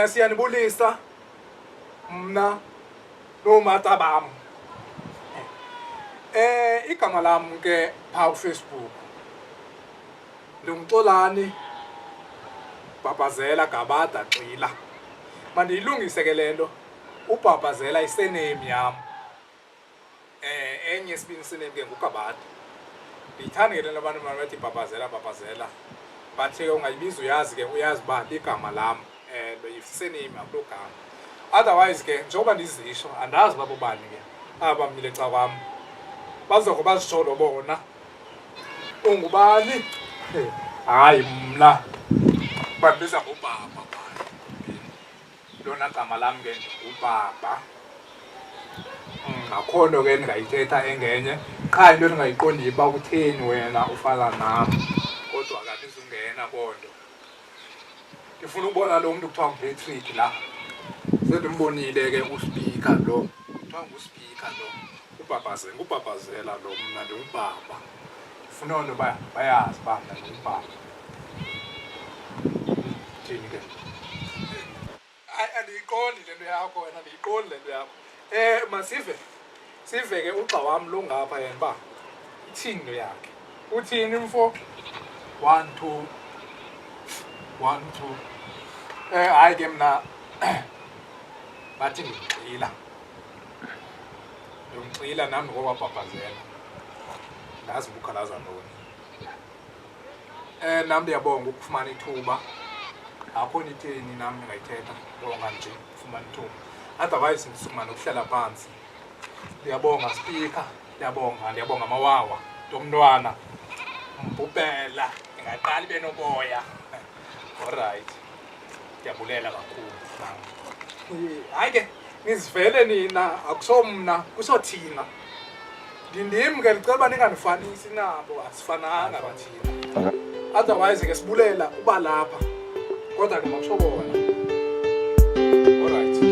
Siyanibulisa mna nomatabam. Igama lami ke pha kuFacebook. Ndingumxolani Babazela Gabada Gxila. Mandiyilungise ke lento. Ubabazela isename yami. Enye isibini sename ke nguGabada. Ndiyithanda ke lento abantu bathi Babazela. But ke ungayibiza uyazi ke uyazi uba igama lami isename akulo gama. Otherwise ke njengoba ndizisho andazi uba bobani ke aba mile ca kwam. Bazoko bazisholo bona. Ungubani? Hayi mna. Bandibiza ngobaba bani. Lona gama lami ke ngubaba. Akho nto ke ndingayithetha engenye. Qha into endingayiqondiyo uba utheni wena ufana nami. Kodwa akandizungena bonto. Ndifuna ukubona lo muntu kuthiwa nguPatrick la. Sendimbonile ke uSpeaker lo. Kuthiwa nguSpeaker lo. Ubabazela lo mna ndingubaba. Ndifuna onto bayazi uba mna ndingubaba. Thini ke? Andiyiqondi le nto yakho wena, andiyiqondi le nto yakho. Masive ke ugxa wam lo ngapha yena uba ithini into yakhe. Uthini mfo? 1 2 1 2. Hayi ke mna bathi ngigxila. Ngigxila nami ngokwababhazela. Ndazi ubukhalaza ntoni. Nami ndiyabonga ukufumana ithuba. Akho nitheni nami ndingayithetha bonga nje ufumana ithuba. Otherwise ndisumana ukuhlala phansi. Ndiyabonga Speaker, ndiyabonga Mawawa, Ntomntwana, Mbubela, ingaqali benoboya. Alright. Ndiyabulela kakhulu. Hayi ke nizivele nina akusomna kusothina. Ndim ke ndicela uba ningandifanisi nabo asifananga bathina. Otherwise ke sibulela uba lapha. Kodwa ke makusho bona. Alright.